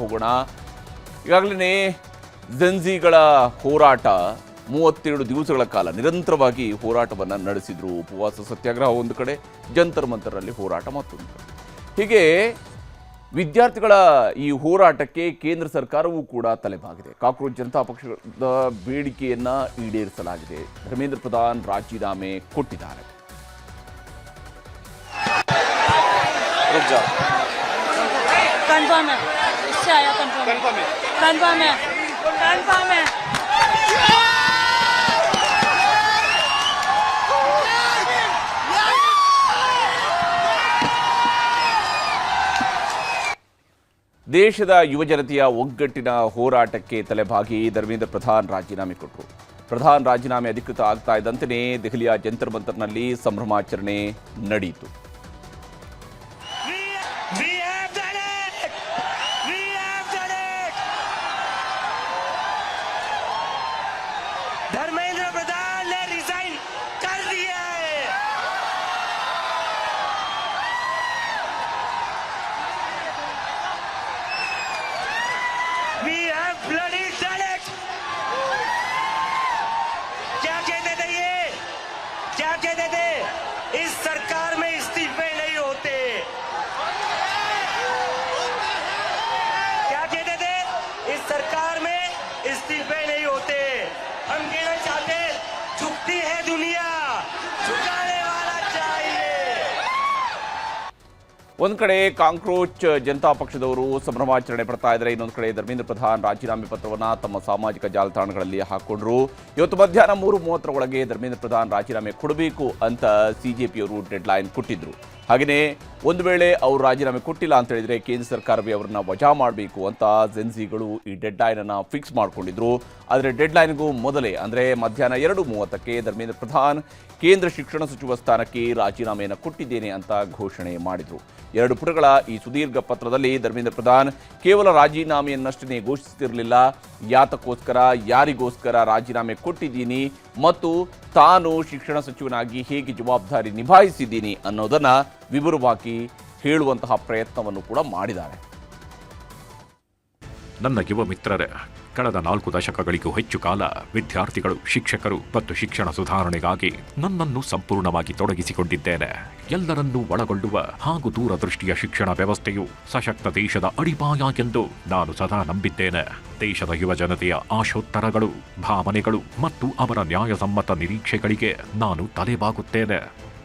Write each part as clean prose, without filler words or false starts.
ಹೋಗೋಣ. ಈಗಾಗಲೇ ಜೆನ್ಜಿಗಳ ಹೋರಾಟ 32 ದಿವಸಗಳ ಕಾಲ ನಿರಂತರವಾಗಿ ಹೋರಾಟವನ್ನು ನಡೆಸಿದ್ರು. ಉಪವಾಸ ಸತ್ಯಾಗ್ರಹ ಒಂದು ಕಡೆ, ಜಂತರ್ ಮಂತರಲ್ಲಿ ಹೋರಾಟ ಮತ್ತೊಂದು ಕಡೆ. ಹೀಗೆ ವಿದ್ಯಾರ್ಥಿಗಳ ಈ ಹೋರಾಟಕ್ಕೆ ಕೇಂದ್ರ ಸರ್ಕಾರವೂ ಕೂಡ ತಲೆಬಾಗಿದೆ. ಕಾಕ್ರೋಚ್ ಜನತಾ ಪಕ್ಷದ ಬೇಡಿಕೆಯನ್ನ ಈಡೇರಿಸಲಾಗಿದೆ. ಧರ್ಮೇಂದ್ರ ಪ್ರಧಾನ್ ರಾಜೀನಾಮೆ ಕೊಟ್ಟಿದ್ದಾರೆ. ದೇಶದ ಯುವಜನತೆಯ ಒಗ್ಗಟ್ಟಿನ ಹೋರಾಟಕ್ಕೆ ತಲೆಬಾಗಿ ಧರ್ಮೇಂದ್ರ ಪ್ರಧಾನ್ ರಾಜೀನಾಮೆ ಕೊಟ್ಟರು. ಪ್ರಧಾನ್ ರಾಜೀನಾಮೆ ಅಧಿಕೃತ ಆಗ್ತಾ ಇದ್ದಂತೆಯೇ ದೆಹಲಿಯ ಜಂತರ್ ಮಂತರ್ನಲ್ಲಿ ಸಂಭ್ರಮಾಚರಣೆ ನಡೆಯಿತು. धर्मेंद्र प्रधान ने रिजाइन कर दिया है। We have bloody done it. क्या कहते थे ये? क्या कहते थे? इस सरकार में इस्तीफे नहीं होते। क्या कहते थे? इस सरकार में इस्तीफे नहीं होते। हम कहना चाहते, झुकती है दुनिया, झुकाने वाला चाहिए। ಒಂದು ಕಡೆ ಕಾಕ್ರೋಚ್ ಜನತಾ ಪಕ್ಷದವರು ಸಂಭ್ರಮಾಚರಣೆ ಪಡ್ತಾ ಇದ್ದಾರೆ. ಇನ್ನೊಂದು ಕಡೆ ಧರ್ಮೇಂದ್ರ ಪ್ರಧಾನ್ ರಾಜೀನಾಮೆ ಪತ್ರವನ್ನು ತಮ್ಮ ಸಾಮಾಜಿಕ ಜಾಲತಾಣಗಳಲ್ಲಿ ಹಾಕೊಂಡ್ರು. ಇವತ್ತು ಮಧ್ಯಾಹ್ನ 3:30 ಒಳಗೆ ಧರ್ಮೇಂದ್ರ ಪ್ರಧಾನ್ ರಾಜೀನಾಮೆ ಕೊಡಬೇಕು ಅಂತ ಸಿಜೆಪಿಯವರು ಡೆಡ್ ಲೈನ್ ಕೊಟ್ಟಿದ್ರು. ಹಾಗೆಯೇ ಒಂದು ವೇಳೆ ಅವರು ರಾಜೀನಾಮೆ ಕೊಟ್ಟಿಲ್ಲ ಅಂತ ಹೇಳಿದ್ರೆ ಕೇಂದ್ರ ಸರ್ಕಾರವೇ ಅವರನ್ನ ವಜಾ ಮಾಡಬೇಕು ಅಂತ ಜೆನ್ಸಿಗಳು ಈ ಡೆಡ್ ಲೈನ್ ಅನ್ನು ಫಿಕ್ಸ್ ಮಾಡಿಕೊಂಡಿದ್ರು. ಆದರೆ ಡೆಡ್ ಲೈನ್ಗೂ ಮೊದಲೇ ಅಂದರೆ ಮಧ್ಯಾಹ್ನ 2:30ಕ್ಕೆ ಧರ್ಮೇಂದ್ರ ಪ್ರಧಾನ್ ಕೇಂದ್ರ ಶಿಕ್ಷಣ ಸಚಿವ ಸ್ಥಾನಕ್ಕೆ ರಾಜೀನಾಮೆಯನ್ನು ಕೊಟ್ಟಿದ್ದೇನೆ ಅಂತ ಘೋಷಣೆ ಮಾಡಿದರು. 2 ಪುಟಗಳ ಈ ಸುದೀರ್ಘ ಪತ್ರದಲ್ಲಿ ಧರ್ಮೇಂದ್ರ ಪ್ರಧಾನ್ ಕೇವಲ ರಾಜೀನಾಮೆಯನ್ನಷ್ಟೇ ಘೋಷಿಸುತ್ತಿರಲಿಲ್ಲ, ಯಾತಕ್ಕೋಸ್ಕರ, ಯಾರಿಗೋಸ್ಕರ ರಾಜೀನಾಮೆ ಕೊಟ್ಟಿದ್ದೀನಿ ಮತ್ತು ತಾನು ಶಿಕ್ಷಣ ಸಚಿವನಾಗಿ ಹೇಗೆ ಜವಾಬ್ದಾರಿ ನಿಭಾಯಿಸಿದ್ದೀನಿ ಅನ್ನೋದನ್ನು ವಿವರವಾಗಿ ಹೇಳುವಂತಹ ಪ್ರಯತ್ನವನ್ನು ಕೂಡ ಮಾಡಿದ್ದಾರೆ. ನನ್ನ ಯುವ ಮಿತ್ರರೇ, ಕಳೆದ 4 ದಶಕಗಳಿಗೂ ಹೆಚ್ಚು ಕಾಲ ವಿದ್ಯಾರ್ಥಿಗಳು, ಶಿಕ್ಷಕರು ಮತ್ತು ಶಿಕ್ಷಣ ಸುಧಾರಣೆಗಾಗಿ ನನ್ನನ್ನು ಸಂಪೂರ್ಣವಾಗಿ ತೊಡಗಿಸಿಕೊಂಡಿದ್ದೇನೆ. ಎಲ್ಲರನ್ನೂ ಒಳಗೊಳ್ಳುವ ಹಾಗೂ ದೂರದೃಷ್ಟಿಯ ಶಿಕ್ಷಣ ವ್ಯವಸ್ಥೆಯು ಸಶಕ್ತ ದೇಶದ ಅಡಿಪಾಯ ಎಂದು ನಾನು ಸದಾ ನಂಬಿದ್ದೇನೆ. ದೇಶದ ಯುವ ಜನತೆಯ ಆಶೋತ್ತರಗಳು, ಭಾವನೆಗಳು ಮತ್ತು ಅವರ ನ್ಯಾಯಸಮ್ಮತ ನಿರೀಕ್ಷೆಗಳಿಗೆ ನಾನು ತಲೆಬಾಗುತ್ತೇನೆ.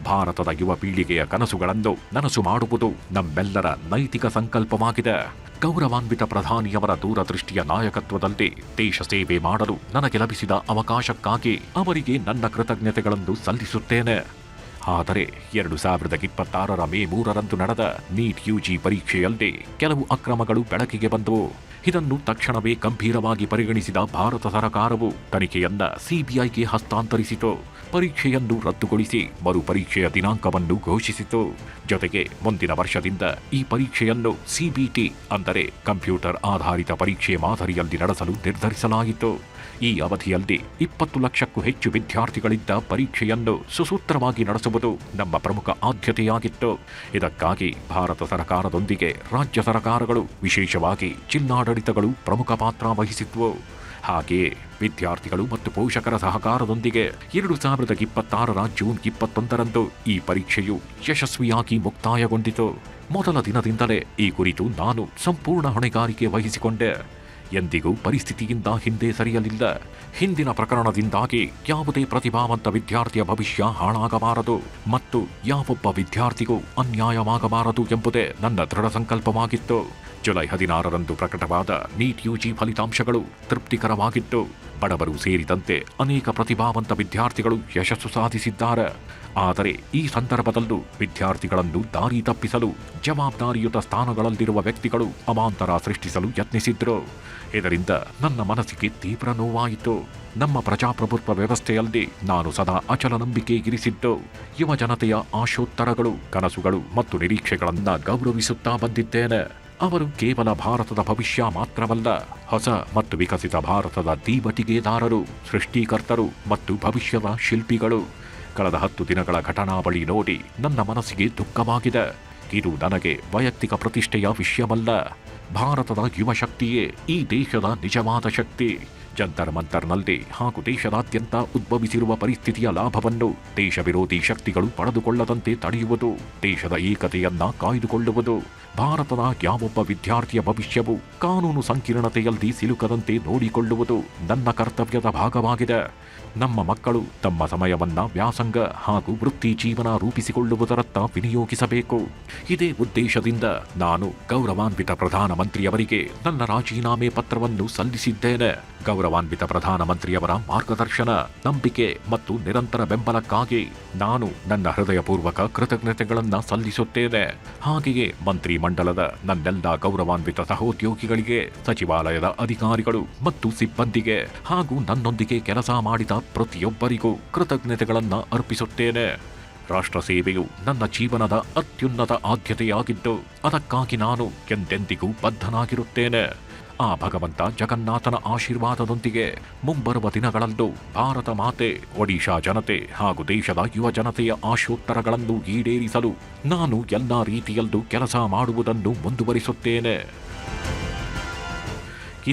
ಭಾರತದ ಯುವ ಪೀಳಿಗೆಯ ಕನಸುಗಳನ್ನು ನನಸು ಮಾಡುವುದು ನಮ್ಮೆಲ್ಲರ ನೈತಿಕ ಸಂಕಲ್ಪವಾಗಿದೆ. ಗೌರವಾನ್ವಿತ ಪ್ರಧಾನಿಯವರ ದೂರದೃಷ್ಟಿಯ ನಾಯಕತ್ವದಲ್ಲಿ ದೇಶ ಸೇವೆ ಮಾಡಲು ನನಗೆ ಲಭಿಸಿದ ಅವಕಾಶಕ್ಕಾಗಿ ಅವರಿಗೆ ನನ್ನ ಕೃತಜ್ಞತೆಗಳನ್ನು ಸಲ್ಲಿಸುತ್ತೇನೆ. ಆದರೆ 2026 ಮೇ 3ರಂದು ನಡೆದ ನೀಟ್ ಯುಜಿ ಪರೀಕ್ಷೆಯಲ್ಲಿ ಕೆಲವು ಅಕ್ರಮಗಳು ಬೆಳಕಿಗೆ ಬಂದವು. ಇದನ್ನು ತಕ್ಷಣವೇ ಗಂಭೀರವಾಗಿ ಪರಿಗಣಿಸಿದ ಭಾರತ ಸರ್ಕಾರವು ತನಿಖೆಯನ್ನ ಸಿಬಿಐಗೆ ಹಸ್ತಾಂತರಿಸಿತು. ಪರೀಕ್ಷೆಯನ್ನು ರದ್ದುಗೊಳಿಸಿ ಮರುಪರೀಕ್ಷೆಯ ದಿನಾಂಕವನ್ನು ಘೋಷಿಸಿತು. ಜೊತೆಗೆ ಮುಂದಿನ ವರ್ಷದಿಂದ ಈ ಪರೀಕ್ಷೆಯನ್ನು ಸಿಬಿಟಿ ಅಂದರೆ ಕಂಪ್ಯೂಟರ್ ಆಧಾರಿತ ಪರೀಕ್ಷೆ ಮಾದರಿಯಲ್ಲಿ ನಡೆಸಲು ನಿರ್ಧರಿಸಲಾಯಿತು. ಈ ಅವಧಿಯಲ್ಲಿ 20 ಲಕ್ಷಕ್ಕೂ ಹೆಚ್ಚು ವಿದ್ಯಾರ್ಥಿಗಳಿದ್ದ ಪರೀಕ್ಷೆಯನ್ನು ಸುಸೂತ್ರವಾಗಿ ನಡೆಸುವುದು ನಮ್ಮ ಪ್ರಮುಖ ಆದ್ಯತೆಯಾಗಿತ್ತು. ಇದಕ್ಕಾಗಿ ಭಾರತ ಸರ್ಕಾರದೊಂದಿಗೆ ರಾಜ್ಯ ಸರ್ಕಾರಗಳು, ವಿಶೇಷವಾಗಿ ಜಿಲ್ಲಾಡಳಿತಗಳು ಪ್ರಮುಖ ಪಾತ್ರ ವಹಿಸಿದ್ವು. ಹಾಗೆಯೇ ವಿದ್ಯಾರ್ಥಿಗಳು ಮತ್ತು ಪೋಷಕರ ಸಹಕಾರದೊಂದಿಗೆ 2026 ಜೂನ್ 21ರಂದು ಈ ಪರೀಕ್ಷೆಯು ಯಶಸ್ವಿಯಾಗಿ ಮುಕ್ತಾಯಗೊಂಡಿತು. ಮೊದಲ ದಿನದಿಂದಲೇ ಈ ಕುರಿತು ನಾನು ಸಂಪೂರ್ಣ ಹೊಣೆಗಾರಿಕೆ ವಹಿಸಿಕೊಂಡೆ. ಎಂದಿಗೂ ಪರಿಸ್ಥಿತಿಯಿಂದ ಹಿಂದೆ ಸರಿಯಲಿಲ್ಲ. ಹಿಂದಿನ ಪ್ರಕರಣದಿಂದಾಗಿ ಯಾವುದೇ ಪ್ರತಿಭಾವಂತ ವಿದ್ಯಾರ್ಥಿಯ ಭವಿಷ್ಯ ಹಾಳಾಗಬಾರದು ಮತ್ತು ಯಾವೊಬ್ಬ ವಿದ್ಯಾರ್ಥಿಗೂ ಅನ್ಯಾಯವಾಗಬಾರದು ಎಂಬುದೇ ನನ್ನ ದೃಢ ಸಂಕಲ್ಪವಾಗಿತ್ತು. ಜುಲೈ 16ರಂದು ಪ್ರಕಟವಾದ ನೀಟ್ ಯುಜಿ ಫಲಿತಾಂಶಗಳು ತೃಪ್ತಿಕರವಾಗಿತ್ತು. ಬಡವರು ಸೇರಿದಂತೆ ಅನೇಕ ಪ್ರತಿಭಾವಂತ ವಿದ್ಯಾರ್ಥಿಗಳು ಯಶಸ್ಸು ಸಾಧಿಸಿದ್ದಾರೆ. ಆದರೆ ಈ ಸಂದರ್ಭದಲ್ಲೂ ವಿದ್ಯಾರ್ಥಿಗಳನ್ನು ದಾರಿ ತಪ್ಪಿಸಲು ಜವಾಬ್ದಾರಿಯುತ ಸ್ಥಾನಗಳಲ್ಲಿರುವ ವ್ಯಕ್ತಿಗಳು ಅವಾಂತರ ಸೃಷ್ಟಿಸಲು ಯತ್ನಿಸಿದ್ರು. ಇದರಿಂದ ನನ್ನ ಮನಸ್ಸಿಗೆ ತೀವ್ರ ನೋವಾಯಿತು. ನಮ್ಮ ಪ್ರಜಾಪ್ರಭುತ್ವ ವ್ಯವಸ್ಥೆಯಲ್ಲಿ ನಾನು ಸದಾ ಅಚಲ ನಂಬಿಕೆ ಇರಿಸಿದ್ದು ಯುವ ಜನತೆಯ ಆಶೋತ್ತರಗಳು, ಕನಸುಗಳು ಮತ್ತು ನಿರೀಕ್ಷೆಗಳನ್ನು ಗೌರವಿಸುತ್ತಾ ಬಂದಿದ್ದೇನೆ. ಅವರು ಕೇವಲ ಭಾರತದ ಭವಿಷ್ಯ ಮಾತ್ರವಲ್ಲ, ಹೊಸ ಮತ್ತು ವಿಕಸಿತ ಭಾರತದ ದೀವಟಿಗೆದಾರರು, ಸೃಷ್ಟಿಕರ್ತರು ಮತ್ತು ಭವಿಷ್ಯದ ಶಿಲ್ಪಿಗಳು. ಕಳೆದ 10 ದಿನಗಳ ಘಟನಾವಳಿ ನೋಡಿ ನನ್ನ ಮನಸ್ಸಿಗೆ ದುಃಖವಾಗಿದೆ. ಇದು ನನಗೆ ವೈಯಕ್ತಿಕ ಪ್ರತಿಷ್ಠೆಯ ವಿಷಯವಲ್ಲ. ಭಾರತದ ಯುವ ಶಕ್ತಿಯೇ ಈ ದೇಶದ ನಿಜವಾದ ಶಕ್ತಿ. ಜಂತರ್ ಮಂತರ್ನಲ್ಲಿ ಹಾಗೂ ದೇಶದಾದ್ಯಂತ ಉದ್ಭವಿಸಿರುವ ಪರಿಸ್ಥಿತಿಯ ಲಾಭವನ್ನು ದೇಶ ವಿರೋಧಿ ಶಕ್ತಿಗಳು ಪಡೆದುಕೊಳ್ಳದಂತೆ ತಡೆಯುವುದು, ದೇಶದ ಏಕತೆಯನ್ನ ಕಾಯ್ದುಕೊಳ್ಳುವುದು, ಭಾರತದ ಯಾವೊಬ್ಬ ವಿದ್ಯಾರ್ಥಿಯ ಭವಿಷ್ಯವು ಕಾನೂನು ಸಂಕೀರ್ಣತೆಯಲ್ಲಿ ಸಿಲುಕದಂತೆ ನೋಡಿಕೊಳ್ಳುವುದು ನನ್ನ ಕರ್ತವ್ಯದ ಭಾಗವಾಗಿದೆ. ನಮ್ಮ ಮಕ್ಕಳು ತಮ್ಮ ಸಮಯವನ್ನ ವ್ಯಾಸಂಗ ಹಾಗೂ ವೃತ್ತಿ ಜೀವನ ರೂಪಿಸಿಕೊಳ್ಳುವುದರತ್ತ ವಿನಿಯೋಗಿಸಬೇಕು. ಇದೇ ಉದ್ದೇಶದಿಂದ ನಾನು ಗೌರವಾನ್ವಿತ ಪ್ರಧಾನಮಂತ್ರಿಯವರಿಗೆ ನನ್ನ ರಾಜೀನಾಮೆ ಪತ್ರವನ್ನು ಸಲ್ಲಿಸಿದ್ದೇನೆ. ಗೌರವಾನ್ವಿತ ಪ್ರಧಾನಮಂತ್ರಿಯವರ ಮಾರ್ಗದರ್ಶನ, ನಂಬಿಕೆ ಮತ್ತು ನಿರಂತರ ಬೆಂಬಲಕ್ಕಾಗಿ ನಾನು ನನ್ನ ಹೃದಯಪೂರ್ವಕ ಕೃತಜ್ಞತೆಗಳನ್ನು ಸಲ್ಲಿಸುತ್ತೇನೆ. ಹಾಗೆಯೇ ಮಂತ್ರಿ ಮಂಡಲದ ನನ್ನೆಲ್ಲ ಗೌರವಾನ್ವಿತ ಸಹೋದ್ಯೋಗಿಗಳಿಗೆ, ಸಚಿವಾಲಯದ ಅಧಿಕಾರಿಗಳು ಮತ್ತು ಸಿಬ್ಬಂದಿಗೆ ಹಾಗೂ ನನ್ನೊಂದಿಗೆ ಕೆಲಸ ಮಾಡಿದ ಪ್ರತಿಯೊಬ್ಬರಿಗೂ ಕೃತಜ್ಞತೆಗಳನ್ನು ಅರ್ಪಿಸುತ್ತೇನೆ. ರಾಷ್ಟ್ರ ಸೇವೆಯು ನನ್ನ ಜೀವನದ ಅತ್ಯುನ್ನತ ಆದ್ಯತೆಯಾಗಿದ್ದು ಅದಕ್ಕಾಗಿ ನಾನು ಎಂದೆಂದಿಗೂ ಬದ್ಧನಾಗಿರುತ್ತೇನೆ. ಆ ಭಗವಂತ ಜಗನ್ನಾಥನ ಆಶೀರ್ವಾದದೊಂದಿಗೆ ಮುಂಬರುವ ದಿನಗಳಲ್ಲೂ ಭಾರತ ಮಾತೆ, ಒಡಿಶಾ ಜನತೆ ಹಾಗೂ ದೇಶದ ಯುವ ಜನತೆಯ ಆಶೋತ್ತರಗಳನ್ನು ಈಡೇರಿಸಲು ನಾನು ಎಲ್ಲಾ ರೀತಿಯಲ್ಲೂ ಕೆಲಸ ಮಾಡುವುದನ್ನು ಮುಂದುವರಿಸುತ್ತೇನೆ.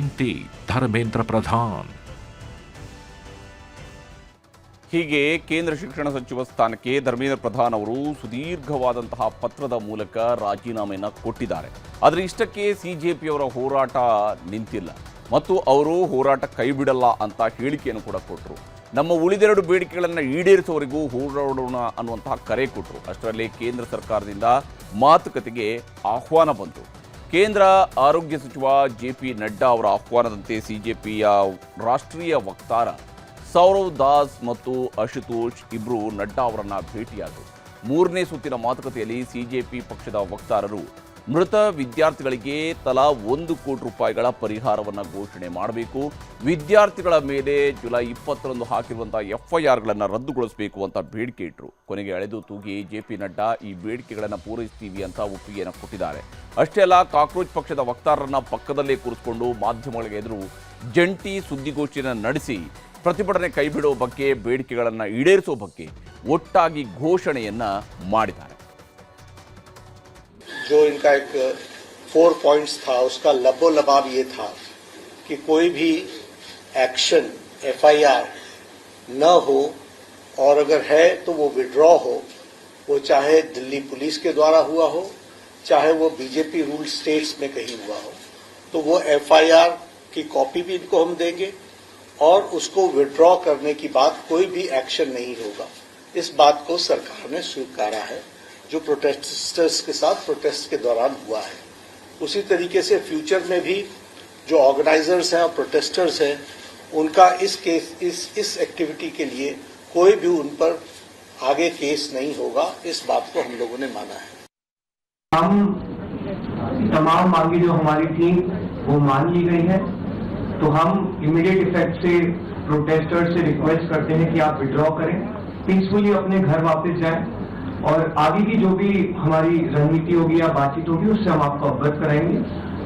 ಇಂತಿ ಧರ್ಮೇಂದ್ರ ಪ್ರಧಾನ್. ಹೀಗೆ ಕೇಂದ್ರ ಶಿಕ್ಷಣ ಸಚಿವ ಸ್ಥಾನಕ್ಕೆ ಧರ್ಮೇಂದ್ರ ಪ್ರಧಾನ್ ಅವರು ಸುದೀರ್ಘವಾದಂತಹ ಪತ್ರದ ಮೂಲಕ ರಾಜೀನಾಮೆಯನ್ನು ಕೊಟ್ಟಿದ್ದಾರೆ. ಆದರೆ ಇಷ್ಟಕ್ಕೆ ಸಿಜೆಪಿಯವರ ಹೋರಾಟ ನಿಂತಿಲ್ಲ ಮತ್ತು ಅವರು ಹೋರಾಟ ಕೈಬಿಡಲ್ಲ ಅಂತ ಹೇಳಿಕೆಯನ್ನು ಕೂಡ ಕೊಟ್ಟರು. ನಮ್ಮ ಉಳಿದೆರಡು ಬೇಡಿಕೆಗಳನ್ನು ಈಡೇರಿಸುವವರೆಗೂ ಹೋರಾಡೋಣ ಅನ್ನುವಂತಹ ಕರೆ ಕೊಟ್ಟರು. ಅಷ್ಟರಲ್ಲಿ ಕೇಂದ್ರ ಸರ್ಕಾರದಿಂದ ಮಾತುಕತೆಗೆ ಆಹ್ವಾನ ಬಂತು. ಕೇಂದ್ರ ಆರೋಗ್ಯ ಸಚಿವ JP ನಡ್ಡಾ ಅವರ ಆಹ್ವಾನದಂತೆ ಸಿಜೆಪಿಯ ರಾಷ್ಟ್ರೀಯ ವಕ್ತಾರ ಸೌರವ್ ದಾಸ್ ಮತ್ತು ಅಶುತೋಷ್ ಇಬ್ಬರು ನಡ್ಡಾ ಅವರನ್ನ ಭೇಟಿಯಾದರು. ಮೂರನೇ ಸುತ್ತಿನ ಮಾತುಕತೆಯಲ್ಲಿ ಸಿಜೆಪಿ ಪಕ್ಷದ ವಕ್ತಾರರು ಮೃತ ವಿದ್ಯಾರ್ಥಿಗಳಿಗೆ ತಲಾ 1 ಕೋಟಿ ರೂಪಾಯಿಗಳ ಪರಿಹಾರವನ್ನು ಘೋಷಣೆ ಮಾಡಬೇಕು, ವಿದ್ಯಾರ್ಥಿಗಳ ಮೇಲೆ ಜುಲೈ 20ರಂದು ಹಾಕಿರುವಂತಹ FIRಗಳನ್ನು ರದ್ದುಗೊಳಿಸಬೇಕು ಅಂತ ಬೇಡಿಕೆ ಇಟ್ಟರು. ಕೊನೆಗೆ ಅಳೆದು ತೂಗಿ JP ನಡ್ಡಾ ಈ ಬೇಡಿಕೆಗಳನ್ನು ಪೂರೈಸ್ತೀವಿ ಅಂತ ಒಪ್ಪಿಗೆಯನ್ನು ಕೊಟ್ಟಿದ್ದಾರೆ. ಅಷ್ಟೇ ಅಲ್ಲ, ಕಾಕ್ರೋಚ್ ಪಕ್ಷದ ವಕ್ತಾರರನ್ನ ಪಕ್ಕದಲ್ಲೇ ಕೂರಿಸಿಕೊಂಡು ಮಾಧ್ಯಮಗಳಿಗೆ ಎದುರು ಜಂಟಿ ಸುದ್ದಿಗೋಷ್ಠಿಯನ್ನು ನಡೆಸಿ ಪ್ರತಿಭಟನೆ ಕೈಬಿಡುವ ಬಗ್ಗೆ, ಬೇಡಿಕೆಗಳನ್ನು ಈಡೇರಿಸುವ ಬಗ್ಗೆ ಒಟ್ಟಾಗಿ घोषणೆಯನ್ನ ಮಾಡಿದ್ದಾರೆ. जो इनका एक 4 पॉइंट्स था, उसका लबोलबाब ये था कि कोई भी एक्शन FIR न हो और अगर है तो वो विड्रॉ हो, वो चाहे दिल्ली पुलिस के द्वारा हुआ हो, चाहे वो बीजेपी रूल स्टेट्स में कहीं हुआ हो, तो वो FIR की कॉपी भी इनको हम देंगे और उसको विड्रॉ करने की बात कोई भी एक्शन नहीं होगा. इस बात को सरकार ने स्वीकारा है जो प्रोटेस्टर्स के साथ प्रोटेस्ट के दौरान हुआ है. उसी तरीके से फ्यूचर में भी जो ऑर्गेनाइजर्स हैं और प्रोटेस्टर्स हैं, उनका इस एक्टिविटी के लिए कोई भी उन पर आगे केस नहीं होगा. इस बात को हम लोगों ने माना है. हम तमाम मांगे जो हमारी थी वो मान ली गई है, तो हम इमीडिएट इफेक्ट से प्रोटेस्टर्स से रिक्वेस्ट करते हैं कि आप विड्रॉ करें, पीसफुली अपने घर वापस जाएं और आगे की जो भी हमारी रणनीति होगी या बातचीत होगी उससे हम आपको अवगत कराएंगे.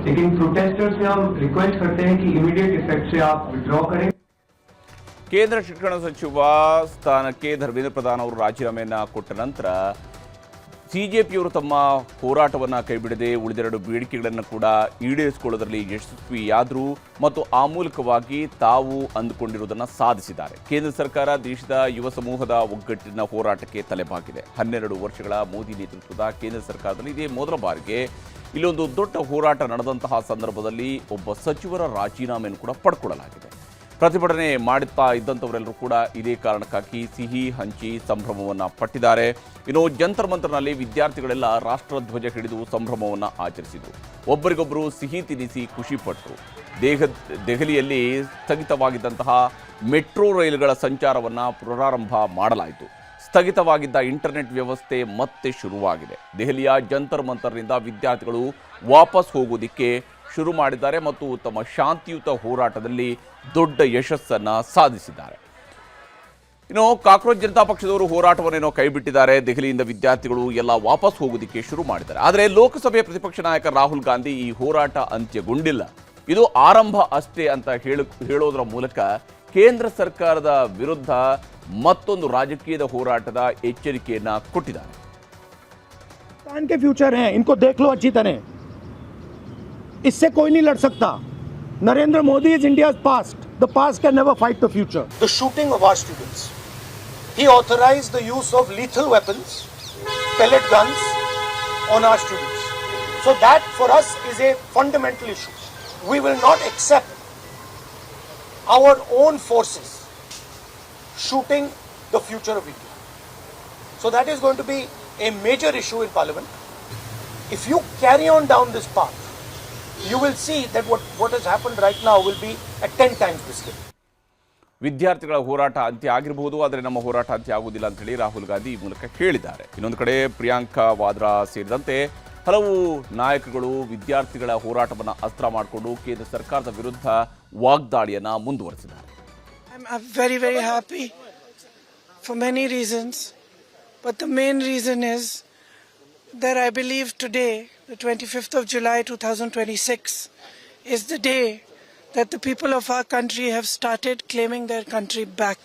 लेकिन प्रोटेस्टर्स से हम रिक्वेस्ट करते हैं कि इमीडिएट इफेक्ट से आप विड्रॉ करें. ಕೇಂದ್ರ ಶಿಕ್ಷಣ ಸಚಿವ ಸ್ಥಾನಕ್ಕೆ ಧರ್ಮೇಂದ್ರ ಪ್ರಧಾನ್ ಅವರು ರಾಜೀನಾಮೆಯನ್ನು ಕೊಟ್ಟ ನಂತರ ಸಿಜೆಪಿಯವರು ತಮ್ಮ ಹೋರಾಟವನ್ನು ಕೈಬಿಡದೆ ಉಳಿದೆರಡು ಬೇಡಿಕೆಗಳನ್ನು ಕೂಡ ಈಡೇರಿಸಿಕೊಳ್ಳುವುದರಲ್ಲಿ ಯಶಸ್ವಿಯಾದರು ಮತ್ತು ಆ ಮೂಲಕವಾಗಿ ತಾವು ಅಂದುಕೊಂಡಿರುವುದನ್ನು ಸಾಧಿಸಿದ್ದಾರೆ. ಕೇಂದ್ರ ಸರ್ಕಾರ ದೇಶದ ಯುವ ಸಮೂಹದ ಒಗ್ಗಟ್ಟಿನ ಹೋರಾಟಕ್ಕೆ ತಲೆಬಾಗಿದೆ. 12 ವರ್ಷಗಳ ಮೋದಿ ನೇತೃತ್ವದ ಕೇಂದ್ರ ಸರ್ಕಾರದಲ್ಲಿ ಇದೇ ಮೊದಲ ಬಾರಿಗೆ ಇಲ್ಲೊಂದು ದೊಡ್ಡ ಹೋರಾಟ ನಡೆದಂತಹ ಸಂದರ್ಭದಲ್ಲಿ ಒಬ್ಬ ಸಚಿವರ ರಾಜೀನಾಮೆಯನ್ನು ಕೂಡ ಪಡ್ಕೊಳ್ಳಲಾಗಿದೆ. ಪ್ರತಿಭಟನೆ ಮಾಡುತ್ತಾ ಇದ್ದಂಥವರೆಲ್ಲರೂ ಕೂಡ ಇದೇ ಕಾರಣಕ್ಕಾಗಿ ಸಿಹಿ ಹಂಚಿ ಸಂಭ್ರಮವನ್ನು ಪಟ್ಟಿದ್ದಾರೆ. ಇನ್ನು ಜಂತರ್ ಮಂತರ್ನಲ್ಲಿ ವಿದ್ಯಾರ್ಥಿಗಳೆಲ್ಲ ರಾಷ್ಟ್ರಧ್ವಜ ಹಿಡಿದು ಸಂಭ್ರಮವನ್ನು ಆಚರಿಸಿದರು. ಒಬ್ಬರಿಗೊಬ್ಬರು ಸಿಹಿ ತಿನ್ನಿಸಿ ಖುಷಿಪಟ್ಟರು. ದೆಹಲಿಯಲ್ಲಿ ಸ್ಥಗಿತವಾಗಿದ್ದಂತಹ ಮೆಟ್ರೋ ರೈಲುಗಳ ಸಂಚಾರವನ್ನು ಪುನರಾರಂಭ ಮಾಡಲಾಯಿತು. ಸ್ಥಗಿತವಾಗಿದ್ದ ಇಂಟರ್ನೆಟ್ ವ್ಯವಸ್ಥೆ ಮತ್ತೆ ಶುರುವಾಗಿದೆ. ದೆಹಲಿಯ ಜಂತರ್ ಮಂತರ್ನಿಂದ ವಿದ್ಯಾರ್ಥಿಗಳು ವಾಪಸ್ ಹೋಗೋದಕ್ಕೆ ಶುರು ಮಾಡಿದ್ದಾರೆ ಮತ್ತು ತಮ್ಮ ಶಾಂತಿಯುತ ಹೋರಾಟದಲ್ಲಿ ದೊಡ್ಡ ಯಶಸ್ಸನ್ನು ಸಾಧಿಸಿದ್ದಾರೆ. ಇನ್ನು ಕಾಕ್ರೋಚ್ ಜನತಾ ಪಕ್ಷದವರು ಹೋರಾಟವನ್ನೇನೋ ಕೈಬಿಟ್ಟಿದ್ದಾರೆ. ದೆಹಲಿಯಿಂದ ವಿದ್ಯಾರ್ಥಿಗಳು ಎಲ್ಲ ವಾಪಸ್ ಹೋಗೋದಕ್ಕೆ ಶುರು ಮಾಡಿದ್ದಾರೆ. ಆದರೆ ಲೋಕಸಭೆಯ ಪ್ರತಿಪಕ್ಷ ನಾಯಕ ರಾಹುಲ್ ಗಾಂಧಿ ಈ ಹೋರಾಟ ಅಂತ್ಯಗೊಂಡಿಲ್ಲ, ಇದು ಆರಂಭ ಅಷ್ಟೇ ಅಂತ ಹೇಳೋದರ ಮೂಲಕ ಕೇಂದ್ರ ಸರ್ಕಾರದ ವಿರುದ್ಧ ಮತ್ತೊಂದು ರಾಜಕೀಯದ ಹೋರಾಟದ ಎಚ್ಚರಿಕೆಯನ್ನು ಕೊಟ್ಟಿದ್ದಾರೆ. हिंदुस्तान के फ्यूचर हैं, इनको देख लो अच्छी तरह, इससे कोई नहीं लड़ सकता. Narendra Modi is India's past. The past can never fight the future. The shooting of our students. He authorized the use of lethal weapons, pellet guns on our students. So that for us is a fundamental issue. We will not accept our own forces shooting the future of India. So that is going to be a major issue in Parliament. If you carry on down this path, you will see that what has happened right now will be at 10 times the scale. ವಿದ್ಯಾರ್ಥಿಗಳ ಹೋರಾಟ ಅಂತ್ಯ ಆಗಿರಬಹುದು, ಆದರೆ ನಮ್ಮ ಹೋರಾಟ ಅಂತ್ಯ ಆಗುವುದಿಲ್ಲ ಅಂತೇಳಿ ರಾಹುಲ್ ಗಾಂಧಿ ಈ ಮೂಲಕ ಹೇಳಿದ್ದಾರೆ. ಇನ್ನೊಂದು ಕಡೆ ಪ್ರಿಯಾಂಕಾ ವಾದ್ರಾ ಸೇರಿದಂತೆ ಹಲವು ನಾಯಕರುಗಳು ವಿದ್ಯಾರ್ಥಿಗಳ ಹೋರಾಟವನ್ನು ಅಸ್ತ್ರ ಮಾಡಿಕೊಂಡು ಕೇಂದ್ರ ಸರ್ಕಾರದ ವಿರುದ್ಧ ವಾಗ್ದಾಳಿಯನ್ನು ಮುಂದುವರೆಸಿದ್ದಾರೆ. I'm very, very happy for many reasons, but the main reason is that I believe today, the 25th of July 2026, is the day that the people of our country have started claiming their country back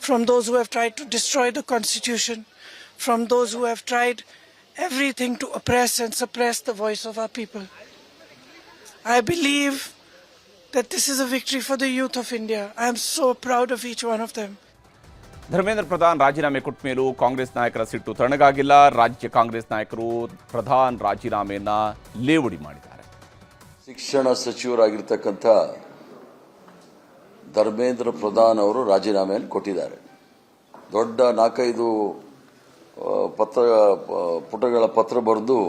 from those who have tried to destroy the Constitution, from those who have tried everything to oppress and suppress the voice of our people. I believe that this is a victory for the youth of India. I am so proud of each one of them. Dharmendra Pradhan ರಾಜೀನಾಮೆ ಕೊಟ್ಟ ಮೇಲೂ ಕಾಂಗ್ರೆಸ್ ನಾಯಕರ ಸಿಟ್ಟು ತಣ್ಣಗಾಗಿಲ್ಲ. ರಾಜ್ಯ ಕಾಂಗ್ರೆಸ್ ನಾಯಕರು ಪ್ರಧಾನ್ ರಾಜೀನಾಮೆಯನ್ನ ಲೇವಡಿ ಮಾಡಿದ್ದಾರೆ. ಶಿಕ್ಷಣ ಸಚಿವರಾಗಿರ್ತಕ್ಕಂಥ ಧರ್ಮೇಂದ್ರ ಪ್ರಧಾನ್ ಅವರು ರಾಜೀನಾಮೆಯನ್ನು ಕೊಟ್ಟಿದ್ದಾರೆ. ದೊಡ್ಡ 4-5 ಪುಟಗಳ ಪತ್ರ ಬರೆದು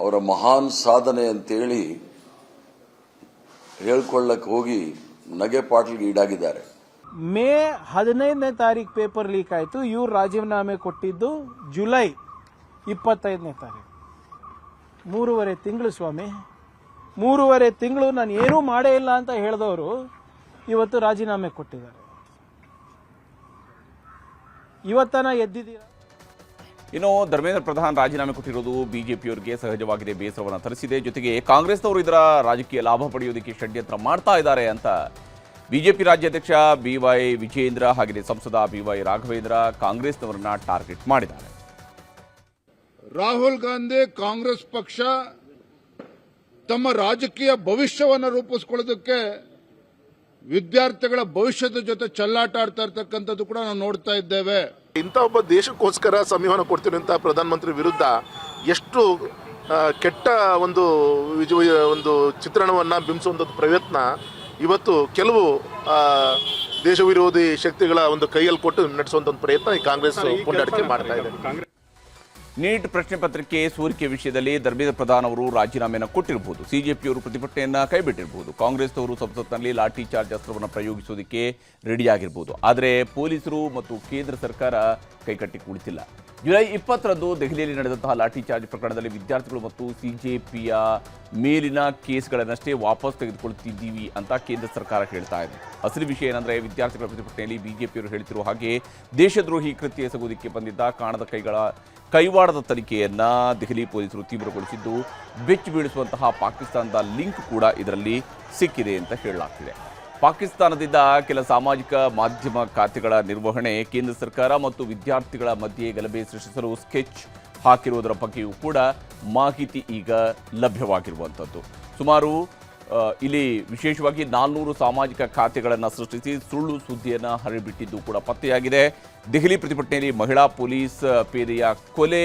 ಅವರ ಮಹಾನ್ ಸಾಧನೆ ಅಂತೇಳಿ ಹೇಳ್ಕೊಳ್ಳಕ್ಕೆ ಹೋಗಿ ನಗೆ ಪಾಟಲಿಗೆ ಈಡಾಗಿದ್ದಾರೆ. ಮೇ 15ನೇ ತಾರೀಕು ಪೇಪರ್ ಲೀಕ್ ಆಯಿತು. ಇವ್ರು ರಾಜೀನಾಮೆ ಕೊಟ್ಟಿದ್ದು ಜುಲೈ 25ನೇ ತಾರೀಕು. 3.5 ತಿಂಗಳು ಸ್ವಾಮಿ, 3.5 ತಿಂಗಳು ನಾನು ಏನೂ ಮಾಡೇ ಇಲ್ಲ ಅಂತ ಹೇಳಿದವರು ಇವತ್ತು ರಾಜೀನಾಮೆ ಕೊಟ್ಟಿದ್ದಾರೆ. ಇವತ್ತನ ಎದ್ದಿದ್ದೀರಾ? ಇನ್ನು ಧರ್ಮೇಂದ್ರ ಪ್ರಧಾನ್ ರಾಜೀನಾಮೆ ಕೊಟ್ಟಿರೋದು ಬಿಜೆಪಿಯವರಿಗೆ ಸಹಜವಾಗಿದೆ, ಬೇಸರವನ್ನು ತರಿಸಿದೆ. ಜೊತೆಗೆ ಕಾಂಗ್ರೆಸ್ನವರು ಇದರ ರಾಜಕೀಯ ಲಾಭ ಪಡೆಯೋದಕ್ಕೆ ಷಡ್ಯಂತ್ರ ಮಾಡ್ತಾ ಇದ್ದಾರೆ ಅಂತ ಬಿಜೆಪಿ ರಾಜ್ಯಾಧ್ಯಕ್ಷ BY ವಿಜೇಂದ್ರ ಹಾಗೆಯೇ ಸಂಸದ BY ರಾಘವೇಂದ್ರ ಕಾಂಗ್ರೆಸ್ನವರನ್ನ ಟಾರ್ಗೆಟ್ ಮಾಡಿದ್ದಾರೆ. ರಾಹುಲ್ ಗಾಂಧಿ ಕಾಂಗ್ರೆಸ್ ಪಕ್ಷ ತಮ್ಮ ರಾಜಕೀಯ ಭವಿಷ್ಯವನ್ನು ರೂಪಿಸಿಕೊಳ್ಳೋದಕ್ಕೆ ವಿದ್ಯಾರ್ಥಿಗಳ ಭವಿಷ್ಯದ ಜೊತೆ ಚೆಲ್ಲಾಟ ಆಡ್ತಾ ಇರ್ತಕ್ಕಂಥದ್ದು ಕೂಡ ನಾವು ನೋಡ್ತಾ ಇದ್ದೇವೆ. ಇಂಥ ಒಬ್ಬ ದೇಶಕ್ಕೋಸ್ಕರ ಸಂವಿಧಾನ ಕೊಡ್ತಿರುವಂತಹ ಪ್ರಧಾನಮಂತ್ರಿ ವಿರುದ್ಧ ಎಷ್ಟು ಕೆಟ್ಟ ಒಂದು ಚಿತ್ರಣವನ್ನ ಬಿಂಬಿಸುವಂತ ಪ್ರಯತ್ನ ಇವತ್ತು ಕೆಲವು ದೇಶ ವಿರೋಧಿ ಶಕ್ತಿಗಳ ಒಂದು ಕೈಯಲ್ಲಿ ಕೊಟ್ಟು ನಡೆಸುವಂತ ಪ್ರಯತ್ನ ಈ ಕಾಂಗ್ರೆಸ್ ಪುಂಡಾಟಿಕೆ ಮಾಡ್ತಾ ಇದೆ. ನೀಟ್ ಪ್ರಶ್ನೆ ಪತ್ರಿಕೆ ಸೋರಿಕೆ ವಿಷಯದಲ್ಲಿ ಧರ್ಮೇಂದ್ರ ಪ್ರಧಾನ್ ಅವರು ರಾಜೀನಾಮೆಯನ್ನು ಕೊಟ್ಟಿರಬಹುದು. ಸಿಜೆಪಿಯವರು ಪ್ರತಿಭಟನೆಯನ್ನ ಕೈಬಿಟ್ಟಿರಬಹುದು. ಕಾಂಗ್ರೆಸ್ನವರು ಸಂಸತ್ನಲ್ಲಿ ಲಾಠಿ ಚಾರ್ಜ್ ಅಸ್ತ್ರವನ್ನು ಪ್ರಯೋಗಿಸೋದಕ್ಕೆ ರೆಡಿಯಾಗಿರಬಹುದು. ಆದರೆ ಪೊಲೀಸರು ಮತ್ತು ಕೇಂದ್ರ ಸರ್ಕಾರ ಕೈಕಟ್ಟಿ ಕುಳಿತಿಲ್ಲ. ಜುಲೈ 20ರಂದು ದೆಹಲಿಯಲ್ಲಿ ನಡೆದಂತಹ ಲಾಠಿ ಚಾರ್ಜ್ ಪ್ರಕರಣದಲ್ಲಿ ವಿದ್ಯಾರ್ಥಿಗಳು ಮತ್ತು ಸಿಜೆಪಿಯ ಮೇಲಿನ ಕೇಸ್ಗಳನ್ನಷ್ಟೇ ವಾಪಸ್ ತೆಗೆದುಕೊಳ್ಳುತ್ತಿದ್ದೀವಿ ಅಂತ ಕೇಂದ್ರ ಸರ್ಕಾರ ಹೇಳ್ತಾ ಇದೆ. ಅಸಲಿ ವಿಷಯ ಏನಂದ್ರೆ, ವಿದ್ಯಾರ್ಥಿಗಳ ಪ್ರತಿಭಟನೆಯಲ್ಲಿ ಬಿಜೆಪಿಯವರು ಹೇಳ್ತಿರುವ ಹಾಗೆ ದೇಶದ್ರೋಹಿ ಕೃತ್ಯ ಎಸಗುವುದಕ್ಕೆ ಬಂದಿದ್ದ ಕಾಣದ ಕೈವಾಡದ ತನಿಖೆಯನ್ನ ದೆಹಲಿ ಪೊಲೀಸರು ತೀವ್ರಗೊಳಿಸಿದ್ದು, ಬೆಚ್ಚಿ ಬೀಳಿಸುವಂತಹ ಪಾಕಿಸ್ತಾನದ ಲಿಂಕ್ ಕೂಡ ಇದರಲ್ಲಿ ಸಿಕ್ಕಿದೆ ಅಂತ ಹೇಳಲಾಗ್ತಿದೆ. ಪಾಕಿಸ್ತಾನದಿಂದ ಕೆಲ ಸಾಮಾಜಿಕ ಮಾಧ್ಯಮ ಖಾತೆಗಳ ನಿರ್ವಹಣೆ, ಕೇಂದ್ರ ಸರ್ಕಾರ ಮತ್ತು ವಿದ್ಯಾರ್ಥಿಗಳ ಮಧ್ಯೆ ಗಲಭೆ ಸೃಷ್ಟಿಸಲು ಸ್ಕೆಚ್ ಹಾಕಿರುವುದರ ಬಗ್ಗೆಯೂ ಕೂಡ ಮಾಹಿತಿ ಈಗ ಲಭ್ಯವಾಗಿರುವಂಥದ್ದು. ಸುಮಾರು ಇಲ್ಲಿ ವಿಶೇಷವಾಗಿ 400 ಸಾಮಾಜಿಕ ಖಾತೆಗಳನ್ನು ಸೃಷ್ಟಿಸಿ ಸುಳ್ಳು ಸುದ್ದಿಯನ್ನು ಹರಿಬಿಟ್ಟಿದ್ದು ಕೂಡ ಪತ್ತೆಯಾಗಿದೆ. ದೆಹಲಿ ಪ್ರತಿಭಟನೆಯಲ್ಲಿ ಮಹಿಳಾ ಪೊಲೀಸ್ ಪೇದೆಯ ಕೊಲೆ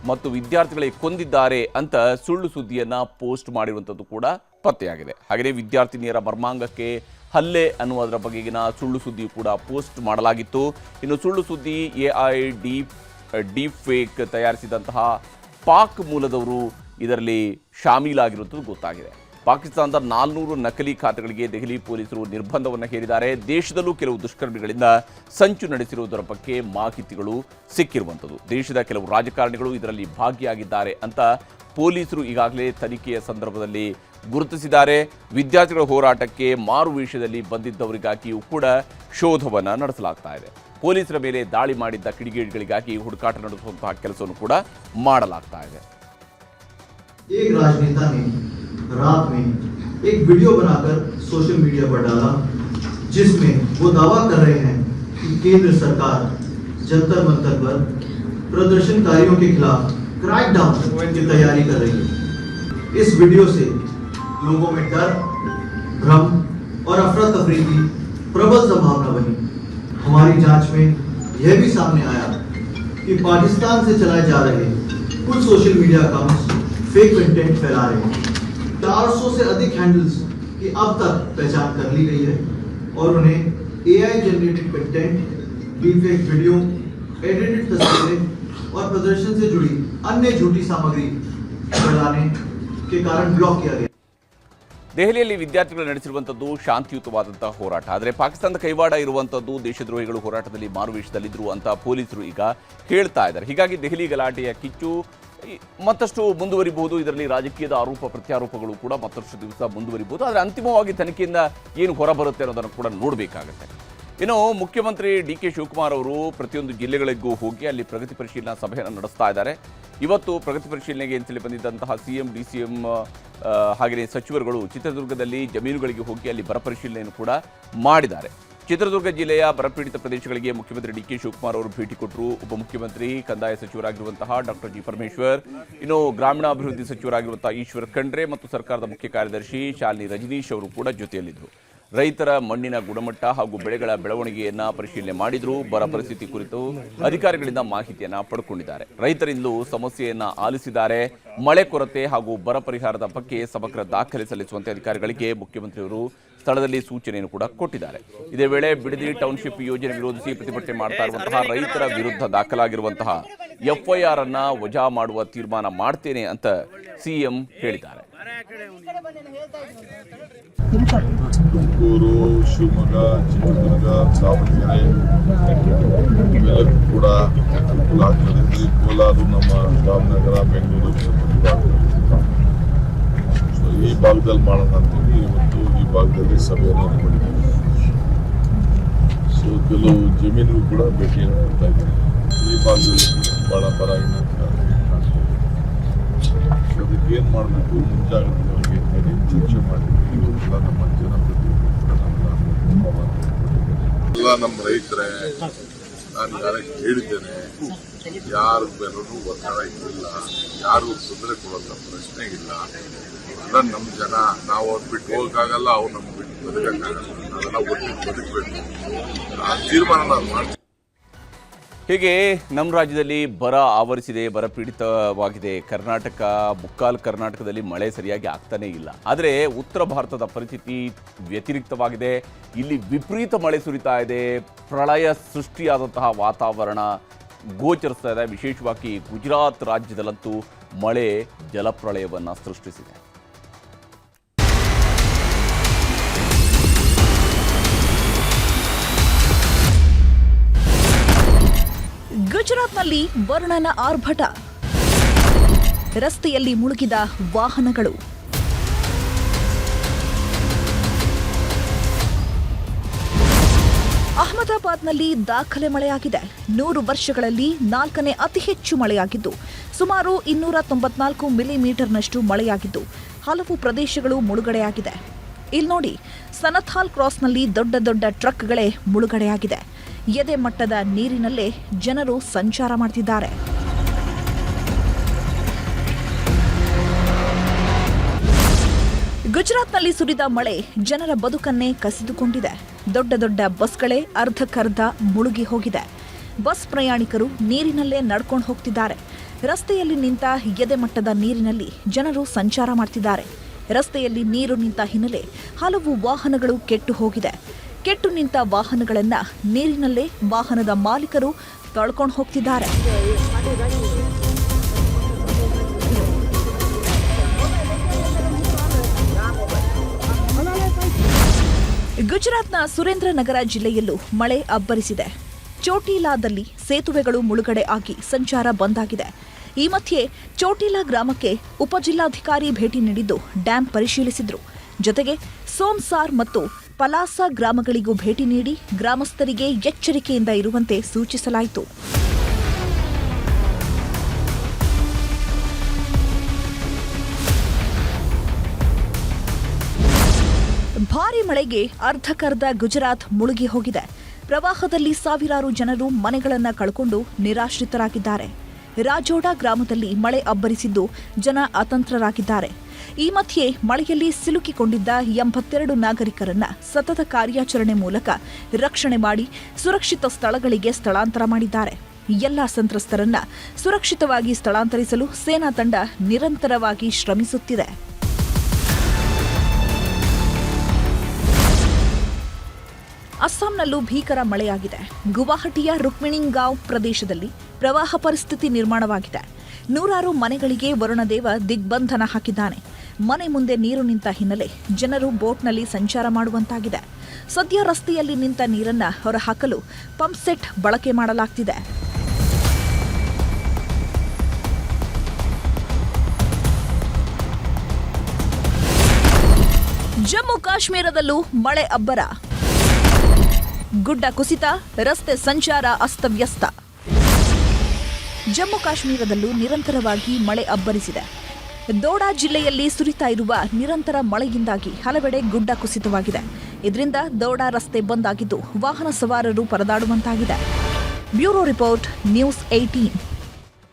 ಮತ್ತು ವಿದ್ಯಾರ್ಥಿಗಳಿಗೆ ಕೊಂದಿದ್ದಾರೆ ಅಂತ ಸುಳ್ಳು ಸುದ್ದಿಯನ್ನು ಪೋಸ್ಟ್ ಮಾಡಿರುವಂಥದ್ದು ಕೂಡ ಪತ್ತೆಯಾಗಿದೆ. ಹಾಗೆಯೇ ವಿದ್ಯಾರ್ಥಿನಿಯರ ಮರ್ಮಾಂಗಕ್ಕೆ ಹಲ್ಲೆ ಅನ್ನುವುದರ ಬಗೆಗಿನ ಸುಳ್ಳು ಸುದ್ದಿಯು ಕೂಡ ಪೋಸ್ಟ್ ಮಾಡಲಾಗಿತ್ತು. ಇನ್ನು ಸುಳ್ಳು ಸುದ್ದಿ AI ಡೀಪ್ ಫೇಕ್ ತಯಾರಿಸಿದಂತಹ ಪಾಕ್ ಮೂಲದವರು ಇದರಲ್ಲಿ ಶಾಮೀಲಾಗಿರುವಂಥದ್ದು ಗೊತ್ತಾಗಿದೆ. ಪಾಕಿಸ್ತಾನದ 400 ನಕಲಿ ಖಾತೆಗಳಿಗೆ ದೆಹಲಿ ಪೊಲೀಸರು ನಿರ್ಬಂಧವನ್ನು ಹೇರಿದ್ದಾರೆ. ದೇಶದಲ್ಲೂ ಕೆಲವು ದುಷ್ಕರ್ಮಿಗಳಿಂದ ಸಂಚು ನಡೆಸಿರುವುದರ ಬಗ್ಗೆ ಮಾಹಿತಿಗಳು ಸಿಕ್ಕಿರುವಂಥದ್ದು. ದೇಶದ ಕೆಲವು ರಾಜಕಾರಣಿಗಳು ಇದರಲ್ಲಿ ಭಾಗಿಯಾಗಿದ್ದಾರೆ ಅಂತ ಪೊಲೀಸರು ಈಗಾಗಲೇ ತನಿಖೆಯ ಸಂದರ್ಭದಲ್ಲಿ ಗುರುತಿಸಿದ್ದಾರೆ. ವಿದ್ಯಾರ್ಥಿಗಳ ಹೋರಾಟಕ್ಕೆ ಮಾರುವೇಷದಲ್ಲಿ ಬಂದಿದ್ದವರಿಗಾಗಿಯೂ ಕೂಡ ಶೋಧವನ್ನು ನಡೆಸಲಾಗ್ತಾ ಇದೆ. ಪೊಲೀಸರ ಮೇಲೆ ದಾಳಿ ಮಾಡಿದ್ದ ಕಿಡಿಗೇಡಿಗಳಿಗಾಗಿ ಹುಡುಕಾಟ ನಡೆಸುವಂತಹ ಕೆಲಸವನ್ನು ಕೂಡ ಮಾಡಲಾಗ್ತಾ ಇದೆ. एक राजनेता ने रात में एक वीडियो बनाकर सोशल मीडिया पर डाला, जिसमें वो दावा कर रहे हैं कि केंद्र सरकार जंतर मंतर पर प्रदर्शनकारियों के खिलाफ क्रैकडाउन की तैयारी कर रही है। इस वीडियो से लोगों में डर, भ्रम और अफरा तफरी की प्रबल संभावना बनी। हमारी जांच में यह भी सामने आया कि पाकिस्तान से चलाए जा रहे कुछ social media accounts fake content फैला रहे हैं। 400 से अधिक हैंडल्स की अब तक पहचान कर ली गई है और उन्हें AI generated content, deepfake video, edited तस्वीरें और प्रदर्शन से जुड़ी अन्य झूठी सामग्री फैलाने के कारण ब्लॉक किया गया। ದೆಹಲಿಯಲ್ಲಿ ವಿದ್ಯಾರ್ಥಿಗಳು ನಡೆಸಿರುವಂಥದ್ದು ಶಾಂತಿಯುತವಾದಂತಹ ಹೋರಾಟ. ಆದರೆ ಪಾಕಿಸ್ತಾನದ ಕೈವಾಡ ಇರುವಂಥದ್ದು ದೇಶದ್ರೋಹಿಗಳು ಹೋರಾಟದಲ್ಲಿ ಮಾರುವೇಷದಲ್ಲಿದ್ದರು ಅಂತ ಪೊಲೀಸರು ಈಗ ಹೇಳ್ತಾ ಇದ್ದಾರೆ. ಹೀಗಾಗಿ ದೆಹಲಿ ಗಲಾಟೆಯ ಕಿಚ್ಚು ಮತ್ತಷ್ಟು ಮುಂದುವರಿಬಹುದು. ಇದರಲ್ಲಿ ರಾಜಕೀಯದ ಆರೋಪ ಪ್ರತ್ಯಾರೋಪಗಳು ಕೂಡ ಮತ್ತಷ್ಟು ದಿವಸ ಮುಂದುವರಿಬಹುದು. ಆದರೆ ಅಂತಿಮವಾಗಿ ತನಿಖೆಯಿಂದ ಏನು ಹೊರಬರುತ್ತೆ ಅನ್ನೋದನ್ನು ಕೂಡ ನೋಡಬೇಕಾಗುತ್ತೆ. ಇನ್ನು ಮುಖ್ಯಮಂತ್ರಿ DK ಶಿವಕುಮಾರ್ ಅವರು ಪ್ರತಿಯೊಂದು ಜಿಲ್ಲೆಗಳಿಗೂ ಹೋಗಿ ಅಲ್ಲಿ ಪ್ರಗತಿ ಪರಿಶೀಲನಾ ಸಭೆಯನ್ನು ನಡೆಸ್ತಾ ಇದ್ದಾರೆ. ಇವತ್ತು ಪ್ರಗತಿ ಪರಿಶೀಲನೆಗೆ ಅಂತೇಳಿ ಬಂದಿದ್ದಂತಹ CM, DCM ಹಾಗೆಯೇ ಸಚಿವರುಗಳು ಚಿತ್ರದುರ್ಗದಲ್ಲಿ ಜಮೀನುಗಳಿಗೆ ಹೋಗಿ ಅಲ್ಲಿ ಬರ ಪರಿಶೀಲನೆಯನ್ನು ಕೂಡ ಮಾಡಿದ್ದಾರೆ. ಚಿತ್ರದುರ್ಗ ಜಿಲ್ಲೆಯ ಬರಪೀಡಿತ ಪ್ರದೇಶಗಳಿಗೆ ಮುಖ್ಯಮಂತ್ರಿ DK ಶಿವಕುಮಾರ್ ಅವರು ಭೇಟಿ ಕೊಟ್ಟರು. ಉಪಮುಖ್ಯಮಂತ್ರಿ ಕಂದಾಯ ಸಚಿವರಾಗಿರುವಂತಹ ಡಾಕ್ಟರ್ G. ಪರಮೇಶ್ವರ್, ಇನ್ನು ಗ್ರಾಮೀಣಾಭಿವೃದ್ಧಿ ಸಚಿವರಾಗಿರುವಂತಹ ಈಶ್ವರ್ ಖಂಡ್ರೆ ಮತ್ತು ಸರ್ಕಾರದ ಮುಖ್ಯ ಕಾರ್ಯದರ್ಶಿ ಶಾಲಿನಿ ರಜನೀಶ್ ಅವರು ಕೂಡ ಜೊತೆಯಲ್ಲಿದ್ದರು. ರೈತರ ಮಣ್ಣಿನ ಗುಣಮಟ್ಟ ಹಾಗೂ ಬೆಳೆಗಳ ಬೆಳವಣಿಗೆಯನ್ನು ಪರಿಶೀಲನೆ ಮಾಡಿದ್ರು. ಬರ ಪರಿಸ್ಥಿತಿ ಕುರಿತು ಅಧಿಕಾರಿಗಳಿಂದ ಮಾಹಿತಿಯನ್ನು ಪಡ್ಕೊಂಡಿದ್ದಾರೆ. ರೈತರಿಂದಲೂ ಸಮಸ್ಯೆಯನ್ನು ಆಲಿಸಿದ್ದಾರೆ. ಮಳೆ ಕೊರತೆ ಹಾಗೂ ಬರ ಪರಿಹಾರದ ಬಗ್ಗೆ ಸಮಗ್ರ ದಾಖಲೆ ಸಲ್ಲಿಸುವಂತೆ ಅಧಿಕಾರಿಗಳಿಗೆ ಮುಖ್ಯಮಂತ್ರಿಯವರು ಸ್ಥಳದಲ್ಲಿ ಸೂಚನೆಯನ್ನು ಕೂಡ ಕೊಟ್ಟಿದ್ದಾರೆ. ಇದೇ ವೇಳೆ ಬಿಡದಿ ಟೌನ್ಶಿಪ್ ಯೋಜನೆ ವಿರೋಧಿಸಿ ಪ್ರತಿಭಟನೆ ಮಾಡ್ತಾ ಇರುವಂತಹ ರೈತರ ವಿರುದ್ಧ ದಾಖಲಾಗಿರುವಂತಹ FIR ಅನ್ನ ವಜಾ ಮಾಡುವ ತೀರ್ಮಾನ ಮಾಡ್ತೇನೆ ಅಂತ CM ಹೇಳಿದ್ದಾರೆ. ತುಮಕೂರು, ಶಿವಮೊಗ್ಗ, ಚಿತ್ರದುರ್ಗ, ದಾವಣಗೆರೆ ಇವೆಲ್ಲಕ್ಕೂ ಕೂಡ ಅನುಕೂಲ ಆಗ್ತದೆ. ಕೋಲಾರ, ನಮ್ಮ ರಾಮನಗರ, ಬೆಂಗಳೂರು ಸೊ ಈ ಭಾಗದಲ್ಲಿ ಮಾಡೋಣ ಅಂತೇಳಿ ಇವತ್ತು ಈ ಭಾಗದಲ್ಲಿ ಸಭೆಯನ್ನು ಮಾಡಿದ್ದೀವಿ. ಸೊ ಕೆಲವು ಜಮೀನಿಗೂ ಕೂಡ ಭೇಟಿಯನ್ನು ಕೊಡ್ತಾ ಇದ್ದೀವಿ. ಈ ಭಾಗದಲ್ಲಿ ಭಾಳ ಬರ ಅದಕ್ಕೆ ಏನು ಮಾಡಬೇಕು ಮುಂಜಾಗ್ರತೆ ಅಂತೇಳಿ ಚರ್ಚೆ ಮಾಡಿದ್ವಿ. ಇವತ್ತೆಲ್ಲ ನಮ್ಮ ಜನಪ್ರತಿನಿಧಿಗಳು ಎಲ್ಲ ನಮ್ಮ ರೈತರೇ, ನಾನು ಯಾರಿಗೆ ಹೇಳಿದ್ದೇನೆ, ಯಾರ ಮೇಲೂ ಒತ್ತಡ ಇಲ್ಲ, ಯಾರಿಗೂ ತೊಂದರೆ ಕೊಡುವಂಥ ಪ್ರಶ್ನೆ ಇಲ್ಲ. ಎಲ್ಲ ನಮ್ಮ ಜನ, ನಾವು ಅವ್ರು ಬಿಟ್ಟು ಹೋಗೋಕ್ಕಾಗಲ್ಲ, ಅವ್ರು ನಮ್ಗೆ ಬಿಟ್ಟು ಬದುಕೋಕ್ಕಾಗಲ್ಲ. ಅದೆಲ್ಲ ಒಟ್ಟಿಗೆ ಬದುಕಬೇಕು. ಆ ತೀರ್ಮಾನ ನಾನು ಮಾಡ್ತೀನಿ. ಹೀಗೆ ನಮ್ಮ ರಾಜ್ಯದಲ್ಲಿ ಬರ ಆವರಿಸಿದೆ, ಬರ ಪೀಡಿತವಾಗಿದೆ. ಕರ್ನಾಟಕ, ಮುಕ್ಕಾಲು ಕರ್ನಾಟಕದಲ್ಲಿ ಮಳೆ ಸರಿಯಾಗಿ ಆಗ್ತಾನೇ ಇಲ್ಲ. ಆದರೆ ಉತ್ತರ ಭಾರತದ ಪರಿಸ್ಥಿತಿ ವ್ಯತಿರಿಕ್ತವಾಗಿದೆ. ಇಲ್ಲಿ ವಿಪರೀತ ಮಳೆ ಸುರಿತಾ ಇದೆ. ಪ್ರಳಯ ಸೃಷ್ಟಿಯಾದಂತಹ ವಾತಾವರಣ ಗೋಚರಿಸ್ತಾ ಇದೆ. ವಿಶೇಷವಾಗಿ ಗುಜರಾತ್ ರಾಜ್ಯದಲ್ಲಂತೂ ಮಳೆ ಜಲಪ್ರಳಯವನ್ನು ಸೃಷ್ಟಿಸಿದೆ. ಗುಜರಾತ್ನಲ್ಲಿ ವರ್ಣನ ಆರ್ಭಟ, ರಸ್ತೆಯಲ್ಲಿ ಮುಳುಗಿದ ವಾಹನಗಳು. ಅಹಮದಾಬಾದ್ನಲ್ಲಿ ದಾಖಲೆ ಮಳೆಯಾಗಿದೆ. 100 ವರ್ಷಗಳಲ್ಲಿ 4ನೇ ಅತಿ ಹೆಚ್ಚು ಮಳೆಯಾಗಿದ್ದು ಸುಮಾರು 294 ಮಿಲಿಮೀಟರ್ನಷ್ಟು ಮಳೆಯಾಗಿದ್ದು ಹಲವು ಪ್ರದೇಶಗಳು ಮುಳುಗಡೆಯಾಗಿದೆ. ಇಲ್ಲಿ ನೋಡಿ, ಸನಥಾಲ್ ಕ್ರಾಸ್ನಲ್ಲಿ ದೊಡ್ಡ ದೊಡ್ಡ ಟ್ರಕ್ಗಳೇ ಮುಳುಗಡೆಯಾಗಿದೆ. ಎದೆ ಮಟ್ಟದ ನೀರಿನಲ್ಲೇ ಜನರು ಸಂಚಾರ ಮಾಡ್ತಿದ್ದಾರೆ. ಗುಜರಾತ್ನಲ್ಲಿ ಸುರಿದ ಮಳೆ ಜನರ ಬದುಕನ್ನೇ ಕಸಿದುಕೊಂಡಿದೆ. ದೊಡ್ಡ ದೊಡ್ಡ ಬಸ್ಗಳೇ ಅರ್ಧಕ್ಕರ್ಧ ಮುಳುಗಿ ಹೋಗಿದೆ. ಬಸ್ ಪ್ರಯಾಣಿಕರು ನೀರಿನಲ್ಲೇ ನಡ್ಕೊಂಡು ಹೋಗ್ತಿದ್ದಾರೆ. ರಸ್ತೆಯಲ್ಲಿ ನಿಂತ ಎದೆ ಮಟ್ಟದ ನೀರಿನಲ್ಲಿ ಜನರು ಸಂಚಾರ ಮಾಡ್ತಿದ್ದಾರೆ. ರಸ್ತೆಯಲ್ಲಿ ನೀರು ನಿಂತ ಹಿನ್ನೆಲೆ ಹಲವು ವಾಹನಗಳು ಕೆಟ್ಟು ಹೋಗಿದೆ. ಕೆಟ್ಟು ನಿಂತ ವಾಹನಗಳನ್ನ ನೀರಿನಲ್ಲೇ ವಾಹನದ ಮಾಲೀಕರು ತಳ್ಕೊಂಡು ಹೋಗ್ತಿದ್ದಾರೆ. ಗುಜರಾತ್ನ ಸುರೇಂದ್ರನಗರ ಜಿಲ್ಲೆಯಲ್ಲೂ ಮಳೆ ಅಬ್ಬರಿಸಿದೆ. ಚೋಟೀಲಾದಲ್ಲಿ ಸೇತುವೆಗಳು ಮುಳುಗಡೆ ಆಗಿ ಸಂಚಾರ ಬಂದ್ ಆಗಿದೆ. ಈ ಮಧ್ಯೆ ಚೋಟೀಲಾ ಗ್ರಾಮಕ್ಕೆ ಉಪಜಿಲ್ಲಾಧಿಕಾರಿ ಭೇಟಿ ನೀಡಿದ್ದು ಡ್ಯಾಂ ಪರಿಶೀಲಿಸಿದ್ರು. ಜೊತೆಗೆ ಸೋಮ್ಸಾರ್ ಮತ್ತು ಪಲಾಸ ಗ್ರಾಮಗಳಿಗೂ ಭೇಟಿ ನೀಡಿ ಗ್ರಾಮಸ್ಥರಿಗೆ ಎಚ್ಚರಿಕೆಯಿಂದ ಇರುವಂತೆ ಸೂಚಿಸಲಾಯಿತು. ಭಾರೀ ಮಳೆಗೆ ಅರ್ಧಕ್ಕರ್ಧ ಗುಜರಾತ್ ಮುಳುಗಿ ಹೋಗಿದೆ. ಪ್ರವಾಹದಲ್ಲಿ ಸಾವಿರಾರು ಜನರು ಮನೆಗಳನ್ನು ಕಳ್ಕೊಂಡು ನಿರಾಶ್ರಿತರಾಗಿದ್ದಾರೆ. ರಾಜೋಡ ಗ್ರಾಮದಲ್ಲಿ ಮಳೆ ಅಬ್ಬರಿಸಿದ್ದು ಜನ ಅತಂತ್ರರಾಗಿದ್ದಾರೆ. ಈ ಮಧ್ಯೆ ಮಳೆಯಲ್ಲಿ ಸಿಲುಕಿಕೊಂಡಿದ್ದ 82 ನಾಗರಿಕರನ್ನ ಸತತ ಕಾರ್ಯಾಚರಣೆ ಮೂಲಕ ರಕ್ಷಣೆ ಮಾಡಿ ಸುರಕ್ಷಿತ ಸ್ಥಳಗಳಿಗೆ ಸ್ಥಳಾಂತರ ಮಾಡಿದ್ದಾರೆ. ಎಲ್ಲ ಸಂತ್ರಸ್ತರನ್ನ ಸುರಕ್ಷಿತವಾಗಿ ಸ್ಥಳಾಂತರಿಸಲು ಸೇನಾ ತಂಡ ನಿರಂತರವಾಗಿ ಶ್ರಮಿಸುತ್ತಿದೆ. ಅಸ್ಸಾಂನಲ್ಲೂ ಭೀಕರ ಮಳೆಯಾಗಿದೆ. ಗುವಾಹಟಿಯ ರುಕ್ಮಿಣಿಗಾಂವ್ ಪ್ರದೇಶದಲ್ಲಿ ಪ್ರವಾಹ ಪರಿಸ್ಥಿತಿ ನಿರ್ಮಾಣವಾಗಿದೆ. ನೂರಾರು ಮನೆಗಳಿಗೆ ವರುಣದೇವ ದಿಗ್ಬಂಧನ ಹಾಕಿದ್ದಾನೆ. ಮನೆ ಮುಂದೆ ನೀರು ನಿಂತ ಹಿನ್ನೆಲೆ ಜನರು ಬೋಟ್ನಲ್ಲಿ ಸಂಚಾರ ಮಾಡುವಂತಾಗಿದೆ. ಸದ್ಯ ರಸ್ತೆಯಲ್ಲಿ ನಿಂತ ನೀರನ್ನ ಹೊರಹಾಕಲು ಪಂಪ್ ಸೆಟ್ ಬಳಕೆ ಮಾಡಲಾಗ್ತಿದೆ. ಜಮ್ಮು ಕಾಶ್ಮೀರದಲ್ಲೂ ಮಳೆ ಅಬ್ಬರ. ಗುಡ್ಡ ಕುಸಿತ, ರಸ್ತೆ ಸಂಚಾರ ಅಸ್ತವ್ಯಸ್ತ. ಜಮ್ಮು ಕಾಶ್ಮೀರದಲ್ಲೂ ನಿರಂತರವಾಗಿ ಮಳೆ ಅಬ್ಬರಿಸಿದೆ. ದೋಡಾ ಜಿಲ್ಲೆಯಲ್ಲಿ ಸುರಿತಾ ಇರುವ ನಿರಂತರ ಮಳೆಯಿಂದಾಗಿ ಹಲವೆಡೆ ಗುಡ್ಡ ಕುಸಿತವಾಗಿದೆ. ಇದರಿಂದ ದೋಡಾ ರಸ್ತೆ ಬಂದ್ ಆಗಿದ್ದು ವಾಹನ ಸವಾರರು ಪರದಾಡುವಂತಾಗಿದೆ. Bureau report, news 18.